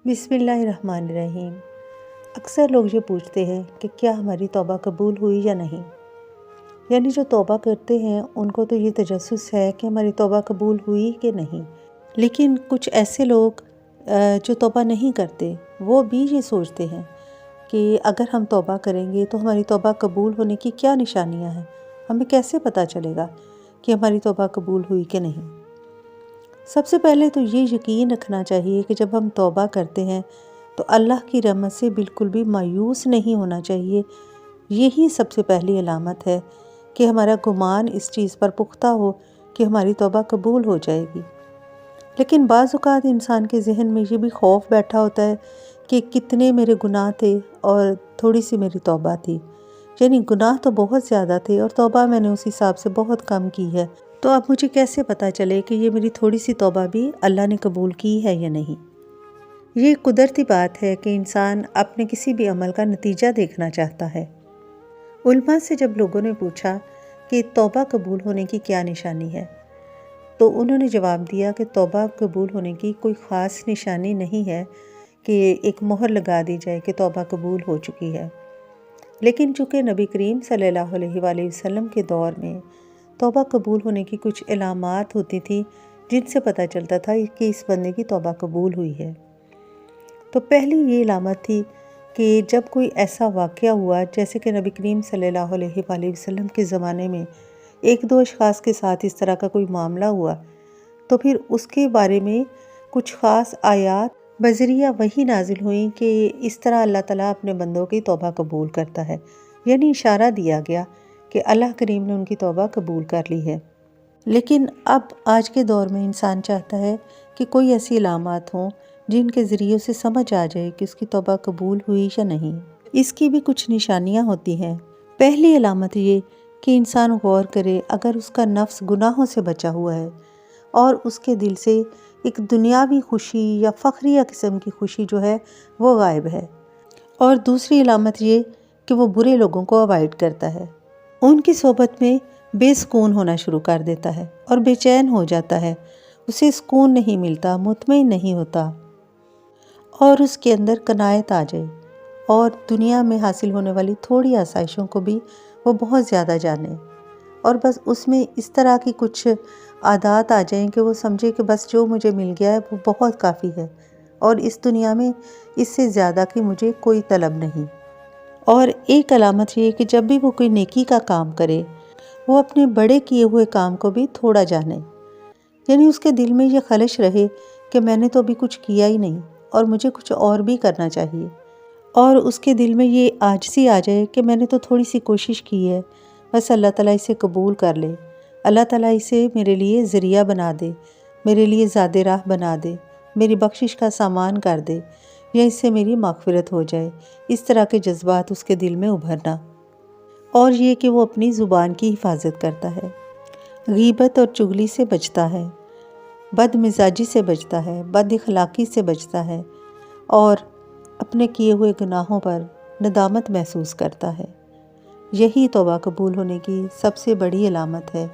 بسم اللہ الرحمن الرحیم۔ اکثر لوگ یہ پوچھتے ہیں کہ کیا ہماری توبہ قبول ہوئی یا نہیں، یعنی جو توبہ کرتے ہیں ان کو تو یہ تجسس ہے کہ ہماری توبہ قبول ہوئی کہ نہیں، لیکن کچھ ایسے لوگ جو توبہ نہیں کرتے وہ بھی یہ سوچتے ہیں کہ اگر ہم توبہ کریں گے تو ہماری توبہ قبول ہونے کی کیا نشانیاں ہیں، ہمیں کیسے پتہ چلے گا کہ ہماری توبہ قبول ہوئی کہ نہیں۔ سب سے پہلے تو یہ یقین رکھنا چاہیے کہ جب ہم توبہ کرتے ہیں تو اللہ کی رحمت سے بالکل بھی مایوس نہیں ہونا چاہیے۔ یہی سب سے پہلی علامت ہے کہ ہمارا گمان اس چیز پر پختہ ہو کہ ہماری توبہ قبول ہو جائے گی۔ لیکن بعض اوقات انسان کے ذہن میں یہ بھی خوف بیٹھا ہوتا ہے کہ کتنے میرے گناہ تھے اور تھوڑی سی میری توبہ تھی، یعنی گناہ تو بہت زیادہ تھے اور توبہ میں نے اس حساب سے بہت کم کی ہے، تو اب مجھے کیسے پتہ چلے کہ یہ میری تھوڑی سی توبہ بھی اللہ نے قبول کی ہے یا نہیں۔ یہ قدرتی بات ہے کہ انسان اپنے کسی بھی عمل کا نتیجہ دیکھنا چاہتا ہے۔ علماء سے جب لوگوں نے پوچھا کہ توبہ قبول ہونے کی کیا نشانی ہے، تو انہوں نے جواب دیا کہ توبہ قبول ہونے کی کوئی خاص نشانی نہیں ہے کہ ایک مہر لگا دی جائے کہ توبہ قبول ہو چکی ہے، لیکن چونکہ نبی کریم صلی اللہ علیہ وآلہ وسلم کے دور میں توبہ قبول ہونے کی کچھ علامات ہوتی تھیں جن سے پتہ چلتا تھا کہ اس بندے کی توبہ قبول ہوئی ہے۔ تو پہلی یہ علامت تھی کہ جب کوئی ایسا واقعہ ہوا جیسے کہ نبی کریم صلی اللہ علیہ وآلہ وسلم کے زمانے میں ایک دو اشخاص کے ساتھ اس طرح کا کوئی معاملہ ہوا، تو پھر اس کے بارے میں کچھ خاص آیات بذریعہ وحی نازل ہوئیں کہ اس طرح اللہ تعالیٰ اپنے بندوں کی توبہ قبول کرتا ہے، یعنی اشارہ دیا گیا کہ اللہ کریم نے ان کی توبہ قبول کر لی ہے۔ لیکن اب آج کے دور میں انسان چاہتا ہے کہ کوئی ایسی علامات ہوں جن کے ذریعے اسے سمجھ آ جائے کہ اس کی توبہ قبول ہوئی یا نہیں۔ اس کی بھی کچھ نشانیاں ہوتی ہیں۔ پہلی علامت یہ کہ انسان غور کرے اگر اس کا نفس گناہوں سے بچا ہوا ہے اور اس کے دل سے ایک دنیاوی خوشی یا فخریہ قسم کی خوشی جو ہے وہ غائب ہے۔ اور دوسری علامت یہ کہ وہ برے لوگوں کو اوائڈ کرتا ہے، ان کی صحبت میں بے سکون ہونا شروع کر دیتا ہے اور بے چین ہو جاتا ہے، اسے سکون نہیں ملتا، مطمئن نہیں ہوتا، اور اس کے اندر قناعت آ جائے اور دنیا میں حاصل ہونے والی تھوڑی آسائشوں کو بھی وہ بہت زیادہ جانے، اور بس اس میں اس طرح کی کچھ عادات آ جائیں کہ وہ سمجھے کہ بس جو مجھے مل گیا ہے وہ بہت کافی ہے اور اس دنیا میں اس سے زیادہ کی مجھے کوئی طلب نہیں۔ اور ایک علامت یہ کہ جب بھی وہ کوئی نیکی کا کام کرے وہ اپنے بڑے کیے ہوئے کام کو بھی تھوڑا جانے، یعنی اس کے دل میں یہ خلش رہے کہ میں نے تو ابھی کچھ کیا ہی نہیں اور مجھے کچھ اور بھی کرنا چاہیے، اور اس کے دل میں یہ عاجزی آ جائے کہ میں نے تو تھوڑی سی کوشش کی ہے، بس اللہ تعالیٰ اسے قبول کر لے، اللہ تعالیٰ اسے میرے لیے ذریعہ بنا دے، میرے لیے زاد راہ بنا دے، میری بخشش کا سامان کر دے، یا اس سے میری مغفرت ہو جائے۔ اس طرح کے جذبات اس کے دل میں ابھرنا، اور یہ کہ وہ اپنی زبان کی حفاظت کرتا ہے، غیبت اور چغلی سے بچتا ہے، بد مزاجی سے بچتا ہے، بد اخلاقی سے بچتا ہے، اور اپنے کیے ہوئے گناہوں پر ندامت محسوس کرتا ہے۔ یہی توبہ قبول ہونے کی سب سے بڑی علامت ہے۔